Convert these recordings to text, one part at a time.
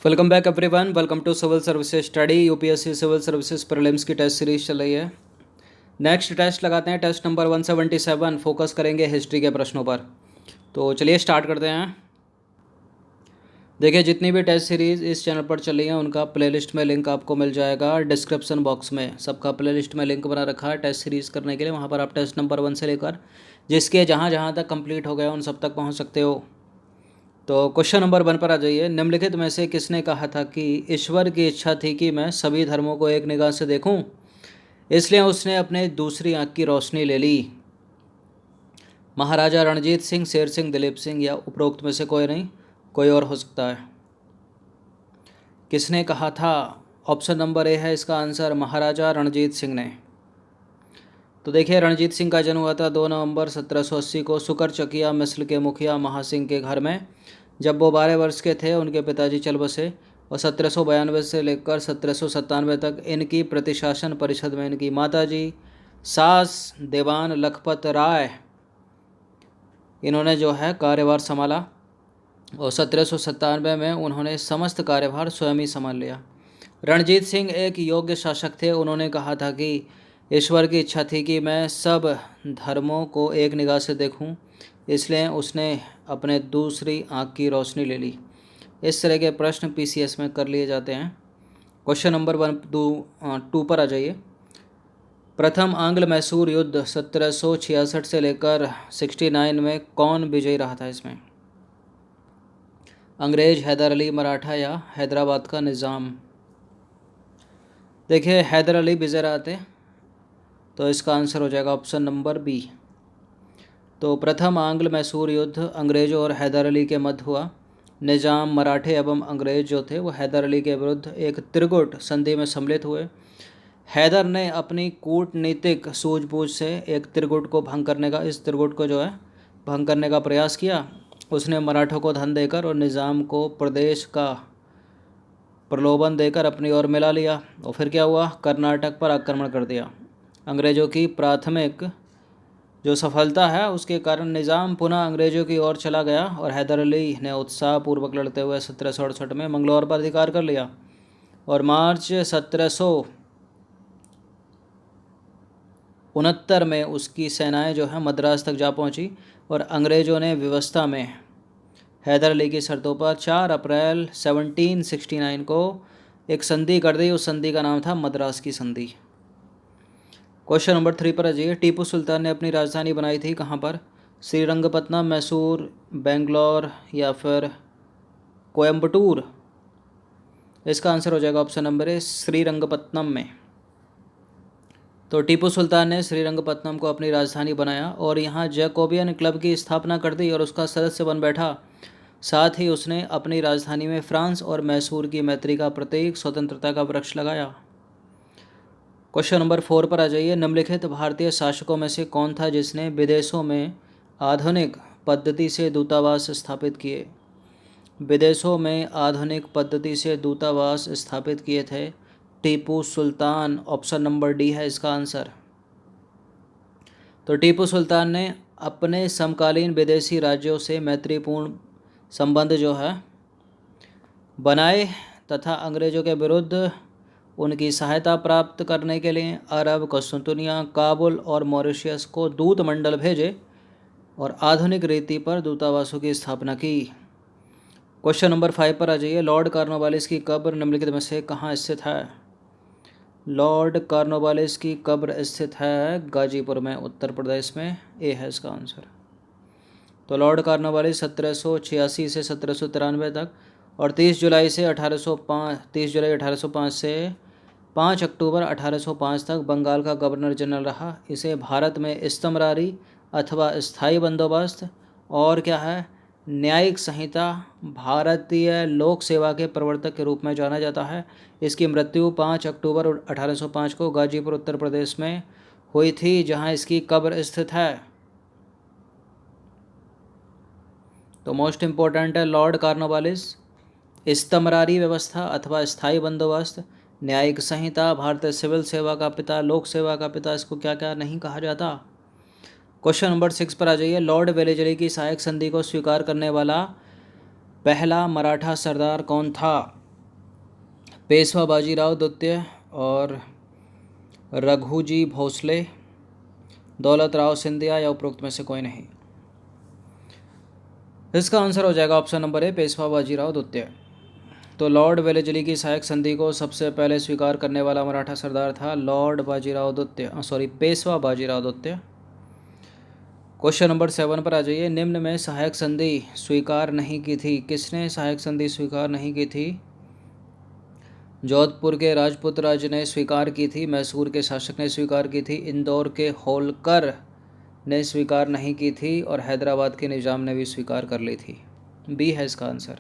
Welcome back everyone. Welcome to civil services study. UPSC civil services prelims की test series चल रही है। Next test लगाते हैं, टेस्ट नंबर 177। फोकस करेंगे हिस्ट्री के प्रश्नों पर। तो चलिए स्टार्ट करते हैं। देखिए, जितनी भी टेस्ट सीरीज़ इस चैनल पर चल रही हैं उनका प्लेलिस्ट में लिंक आपको मिल जाएगा डिस्क्रिप्शन बॉक्स में। सबका प्लेलिस्ट में लिंक बना रखा है टेस्ट सीरीज़ करने के लिए। वहाँ पर आप टेस्ट नंबर 1 से लेकर जिसके जहाँ जहाँ तक कंप्लीट हो गया उन सब तक पहुँच सकते हो। तो क्वेश्चन नंबर 1 पर आ जाइए। निम्नलिखित में से किसने कहा था कि ईश्वर की इच्छा थी कि मैं सभी धर्मों को एक निगाह से देखूं, इसलिए उसने अपने दूसरी आंख की रोशनी ले ली? महाराजा रणजीत सिंह, शेर सिंह, दिलीप सिंह या उपरोक्त में से कोई नहीं, कोई और हो सकता है। किसने कहा था? ऑप्शन नंबर ए है इसका आंसर, महाराजा रणजीत सिंह ने। तो देखिए, रणजीत सिंह का जन्म हुआ था 2 नवंबर 1780 को सुकर चकिया मिस्र के मुखिया महासिंह के घर में। जब वो 12 वर्ष के थे उनके पिताजी चल बसे और 1792 से लेकर 1797 तक इनकी प्रतिशासन परिषद में इनकी माताजी सास देवान लखपत राय इन्होंने जो है कार्यभार संभाला और 1797 में उन्होंने समस्त कार्यभार स्वयं ही संभाल लिया। रणजीत सिंह एक योग्य शासक थे। उन्होंने कहा था कि ईश्वर की इच्छा थी कि मैं सब धर्मों को एक निगाह से देखूं, इसलिए उसने अपने दूसरी आँख की रोशनी ले ली। इस तरह के प्रश्न पीसीएस में कर लिए जाते हैं। क्वेश्चन नंबर 2 पर आ जाइए। प्रथम आंग्ल मैसूर युद्ध 1766 से लेकर 69 में कौन विजयी रहा था? इसमें अंग्रेज, हैदर अली, मराठा या हैदराबाद का निज़ाम? देखिए, हैदर अली विजय रहे थे, तो इसका आंसर हो जाएगा ऑप्शन नंबर बी। तो प्रथम आंग्ल मैसूर युद्ध अंग्रेज़ों और हैदर अली के मध्य हुआ। निज़ाम, मराठे एवं अंग्रेज जो थे वो हैदर अली के विरुद्ध एक त्रिगुट संधि में सम्मिलित हुए। हैदर ने अपनी कूटनीतिक सूझबूझ से एक त्रिगुट को भंग करने का इस त्रिगुट को जो है भंग करने का प्रयास किया। उसने मराठों को धन देकर और निज़ाम को प्रदेश का प्रलोभन देकर अपनी ओर मिला लिया। और फिर क्या हुआ? कर्नाटक पर आक्रमण कर दिया। अंग्रेज़ों की प्राथमिक जो सफलता है उसके कारण निज़ाम पुनः अंग्रेज़ों की ओर चला गया और हैदर अली ने उत्साहपूर्वक लड़ते हुए 1768 में मंगलौर पर अधिकार कर लिया और मार्च 1769 में उसकी सेनाएं जो है मद्रास तक जा पहुंची और अंग्रेज़ों ने व्यवस्था में हैदर अली की शर्तों पर 4 अप्रैल 1769 को एक संधि कर दी। उस संधि का नाम था मद्रास की संधि। क्वेश्चन नंबर 3 पर आ जाइए। टीपू सुल्तान ने अपनी राजधानी बनाई थी कहाँ पर? श्रीरंगपत्तनम, मैसूर, बेंगलोर या फिर कोयम्बटूर? इसका आंसर हो जाएगा ऑप्शन नंबर ए, श्रीरंगपत्तनम में। तो टीपू सुल्तान ने श्रीरंगपत्तनम को अपनी राजधानी बनाया और यहाँ जैकोबियन क्लब की स्थापना कर दी और उसका सदस्य बन बैठा। साथ ही उसने अपनी राजधानी में फ्रांस और मैसूर की मैत्री का प्रतीक स्वतंत्रता का वृक्ष लगाया। क्वेश्चन नंबर 4 पर आ जाइए। निम्नलिखित भारतीय शासकों में से कौन था जिसने विदेशों में आधुनिक पद्धति से दूतावास स्थापित किए? विदेशों में आधुनिक पद्धति से दूतावास स्थापित किए थे Tipu Sultan. Option number D है इसका आंसर। तो टीपू सुल्तान ने अपने समकालीन विदेशी राज्यों से मैत्रीपूर्ण संबंध जो है बनाए तथा अंग्रेज़ों के विरुद्ध उनकी सहायता प्राप्त करने के लिए अरब, कस्तूनिया, काबुल और मॉरिशस को दूत मंडल भेजे और आधुनिक रीति पर दूतावासों की स्थापना की। क्वेश्चन नंबर 5 पर आ जाइए। लॉर्ड कॉर्नवालिस की कब्र निम्नलिखित में से कहाँ स्थित है? लॉर्ड कॉर्नवालिस की कब्र स्थित है गाजीपुर में, उत्तर प्रदेश में। ए है इसका आंसर। तो लॉर्ड कॉर्नवालिस 1786 से 1793 तक और 30 जुलाई 1805 से 5 अक्टूबर 1805 तक बंगाल का गवर्नर जनरल रहा। इसे भारत में इस्तमरारी अथवा स्थायी बंदोबस्त और क्या है, न्यायिक संहिता, भारतीय लोक सेवा के प्रवर्तक के रूप में जाना जाता है। इसकी मृत्यु 5 अक्टूबर 1805 को गाजीपुर, उत्तर प्रदेश में हुई थी, जहां इसकी कब्र स्थित है। तो मोस्ट इम्पोर्टेंट है लॉर्ड कॉर्नवालिस, इस्तमरारी व्यवस्था अथवा स्थायी बंदोबस्त, न्यायिक संहिता, भारतीय सिविल सेवा का पिता, लोक सेवा का पिता, इसको क्या क्या नहीं कहा जाता। क्वेश्चन नंबर 6 पर आ जाइए। लॉर्ड वेलेजरी की सहायक संधि को स्वीकार करने वाला पहला मराठा सरदार कौन था? पेशवा बाजीराव द्वितीय और रघुजी भोसले, दौलत राव सिंधिया या उपरोक्त में से कोई नहीं। इसका आंसर हो जाएगा option number A, Peshwa Bajirao द्वितीय। तो लॉर्ड वेलेस्ली की सहायक संधि को सबसे पहले स्वीकार करने वाला मराठा सरदार था लॉर्ड बाजीराव द्वितीय, पेशवा बाजीराव द्वितीय। क्वेश्चन नंबर 7 पर आ जाइए। निम्न में सहायक संधि स्वीकार नहीं की थी। किसने सहायक संधि स्वीकार नहीं की थी? जोधपुर के राजपूत राज ने स्वीकार की थी, मैसूर के शासक ने स्वीकार की थी, इंदौर के होलकर ने स्वीकार नहीं की थी और हैदराबाद के निज़ाम ने भी स्वीकार कर ली थी। बी है इसका आंसर।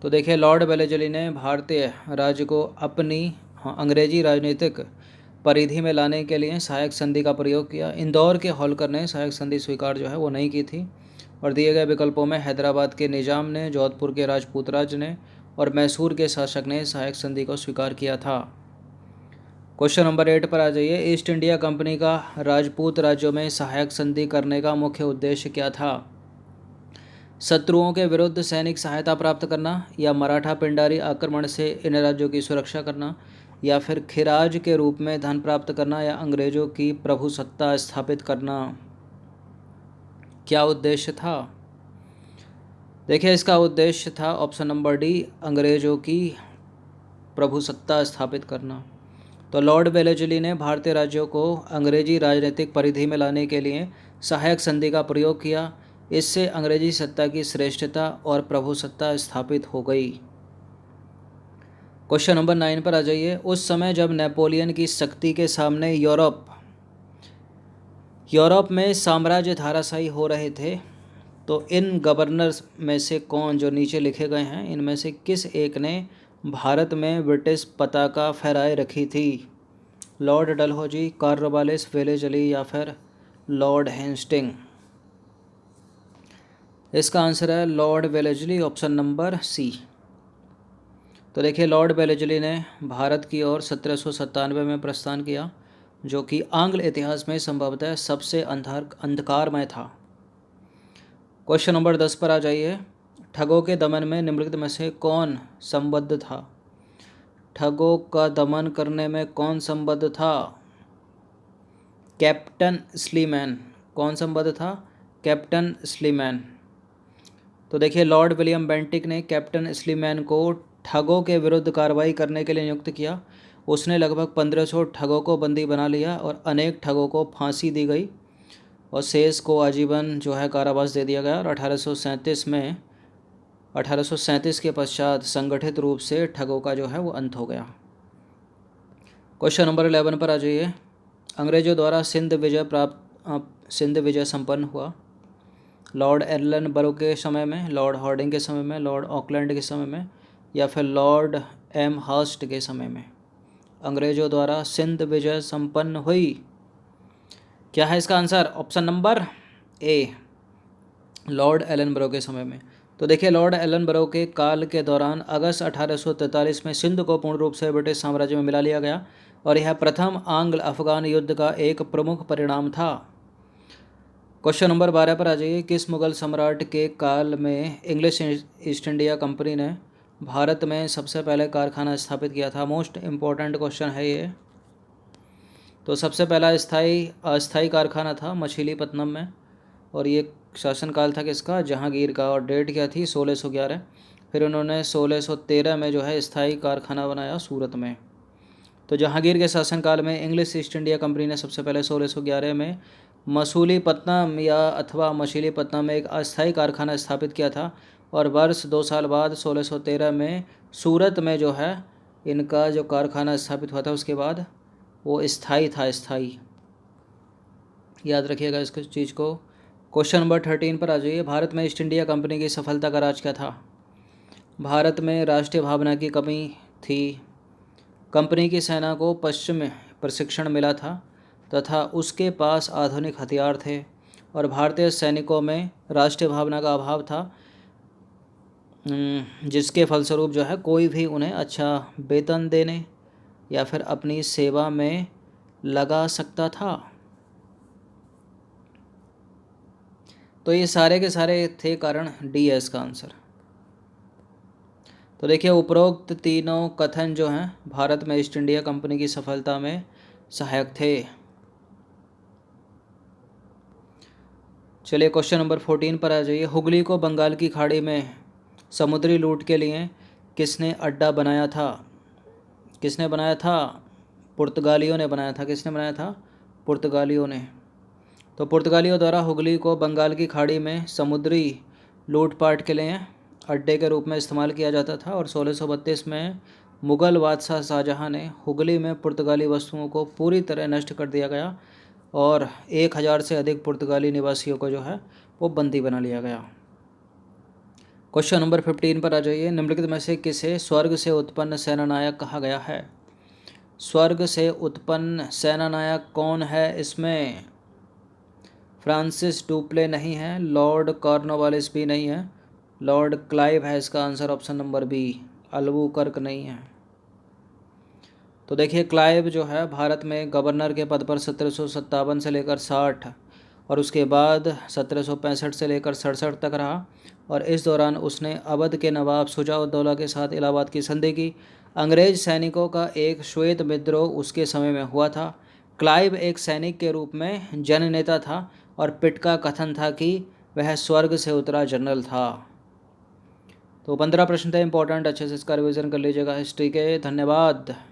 तो देखिए, लॉर्ड वेलेस्ली ने भारतीय राज्य को अपनी अंग्रेजी राजनीतिक परिधि में लाने के लिए सहायक संधि का प्रयोग किया। इंदौर के होलकर ने सहायक संधि स्वीकार जो है वो नहीं की थी। और दिए गए विकल्पों में हैदराबाद के निज़ाम ने, जोधपुर के राजपूत राज ने और मैसूर के शासक ने सहायक संधि को स्वीकार किया था। क्वेश्चन नंबर 8 पर आ जाइए। ईस्ट इंडिया कंपनी का राजपूत राज्यों में सहायक संधि करने का मुख्य उद्देश्य क्या था? शत्रुओं के विरुद्ध सैनिक सहायता प्राप्त करना, या मराठा पिंडारी आक्रमण से इन राज्यों की सुरक्षा करना, या फिर खिराज के रूप में धन प्राप्त करना, या अंग्रेजों की प्रभुसत्ता स्थापित करना। क्या उद्देश्य था? देखिए, इसका उद्देश्य था ऑप्शन नंबर डी, अंग्रेजों की प्रभुसत्ता स्थापित करना। तो लॉर्ड वेलेस्ली ने भारतीय राज्यों को अंग्रेजी राजनीतिक परिधि में लाने के लिए सहायक संधि का प्रयोग किया। इससे अंग्रेजी सत्ता की श्रेष्ठता और प्रभुसत्ता स्थापित हो गई। क्वेश्चन नंबर 9 पर आ जाइए। उस समय जब नेपोलियन की शक्ति के सामने यूरोप में साम्राज्य धाराशायी हो रहे थे, तो इन गवर्नर्स में से कौन, जो नीचे लिखे गए हैं, इनमें से किस एक ने भारत में ब्रिटिश पताका फहराए रखी थी? लॉर्ड डलहौजी, कॉर्नवालिस, वेलेस्ली या फिर लॉर्ड हेस्टिंग? इसका आंसर है Lord Wellesley, option number C. तो देखिए, लॉर्ड वेलेस्ली ने भारत की ओर 1797 में प्रस्थान किया, जो कि आंग्ल इतिहास में संभवतः सबसे अंधकारमय था। क्वेश्चन नंबर 10 पर आ जाइए। ठगों के दमन में निम्नलिखित में से कौन संबद्ध था? ठगों का दमन करने में कौन संबद्ध था? Captain Sleeman. कौन संबद्ध था? Captain Sleeman. तो देखिए, लॉर्ड विलियम बेंटिक ने कैप्टन स्लीमैन को ठगों के विरुद्ध कार्रवाई करने के लिए नियुक्त किया। उसने लगभग 1500 ठगों को बंदी बना लिया और अनेक ठगों को फांसी दी गई और शेष को आजीवन जो है कारावास दे दिया गया। और 1837 के पश्चात संगठित रूप से ठगों का जो है वो अंत हो गया। क्वेश्चन नंबर 11 पर आ जाइए। अंग्रेजों द्वारा सिंध विजय संपन्न हुआ। लॉर्ड एलन के समय में, लॉर्ड हार्डिंग के समय में, लॉर्ड ऑकलैंड के समय में, या फिर लॉर्ड एम हर्स्ट के समय में अंग्रेजों द्वारा सिंध विजय संपन्न हुई? क्या है इसका answer? Option number A, Lord Ellenborough के समय में। तो देखिए, लॉर्ड एलनबरो के काल के दौरान अगस्त 1843 में सिंध को पूर्ण रूप से ब्रिटिश साम्राज्य में मिला लिया गया और यह प्रथम आंग्ल अफगान युद्ध का एक प्रमुख परिणाम था। क्वेश्चन नंबर 12 पर आ जाइए। किस मुगल सम्राट के काल में इंग्लिश ईस्ट इंडिया कंपनी ने भारत में सबसे पहले कारखाना स्थापित किया था? मोस्ट इम्पोर्टेंट क्वेश्चन है ये। तो सबसे पहला अस्थाई कारखाना था मछलीपट्टनम में, और ये शासनकाल था किसका? जहांगीर का। और डेट क्या थी? 1611। फिर उन्होंने 1613 में जो है स्थाई कारखाना बनाया सूरत में। तो जहांगीर के शासनकाल में इंग्लिश ईस्ट इंडिया कंपनी ने सबसे पहले 1611 में मछलीपट्टनम में एक अस्थाई कारखाना स्थापित किया था। और वर्ष 2 साल बाद 1613 में सूरत में जो है इनका जो कारखाना स्थापित हुआ था, उसके बाद वो स्थाई था, स्थाई। याद रखिएगा इस चीज़ को। क्वेश्चन नंबर 13 पर आ जाइए। भारत में ईस्ट इंडिया कंपनी की सफलता का राज क्या था? भारत में राष्ट्रीय भावना की कमी थी। कंपनी की सेना को पश्चिम प्रशिक्षण मिला था तथा उसके पास आधुनिक हथियार थे, और भारतीय सैनिकों में राष्ट्रीय भावना का अभाव था, जिसके फलस्वरूप जो है कोई भी उन्हें अच्छा वेतन देने या फिर अपनी सेवा में लगा सकता था। तो ये सारे के सारे थे कारण। डी है इसका आंसर। तो देखिए उपरोक्त तीनों कथन जो हैं भारत में ईस्ट इंडिया कंपनी की सफलता में सहायक थे। चलिए क्वेश्चन नंबर 14 पर आ जाइए। हुगली को बंगाल की खाड़ी में समुद्री लूट के लिए किसने अड्डा बनाया था? किसने बनाया था? पुर्तगालियों ने बनाया था। किसने बनाया था? पुर्तगालियों ने। तो पुर्तगालियों द्वारा हुगली को बंगाल की खाड़ी में समुद्री लूटपाट के लिए अड्डे के रूप में इस्तेमाल किया जाता था और 1632 में मुग़ल बादशाह शाहजहां ने हुगली में पुर्तगाली वस्तुओं को पूरी तरह नष्ट कर दिया गया और 1000 से अधिक पुर्तगाली निवासियों को जो है वो बंदी बना लिया गया। क्वेश्चन नंबर 15 पर आ जाइए। निम्नलिखित में से किसे स्वर्ग से उत्पन्न सेनानायक कहा गया है? स्वर्ग से उत्पन्न सेनानायक कौन है? इसमें फ्रांसिस डुप्ले नहीं है, लॉर्ड कॉर्नवालिस भी नहीं है, लॉर्ड क्लाइव है इसका answer option number B. Albuquerque नहीं है। तो देखिए क्लाइव जो है भारत में गवर्नर के पद पर 1757 से लेकर 60 और उसके बाद 1765 से लेकर 67 तक रहा और इस दौरान उसने अवध के नवाब शुजा-उद-दौला के साथ इलाहाबाद की संधि की। अंग्रेज सैनिकों का एक श्वेत विद्रोह उसके समय में हुआ था। क्लाइव एक सैनिक के रूप में जननेता था और पिट का कथन था कि वह स्वर्ग से उतरा जनरल था। तो 15 प्रश्न थे इंपॉर्टेंट, अच्छे से इसका रिविज़न कर लीजिएगा हिस्ट्री के। धन्यवाद।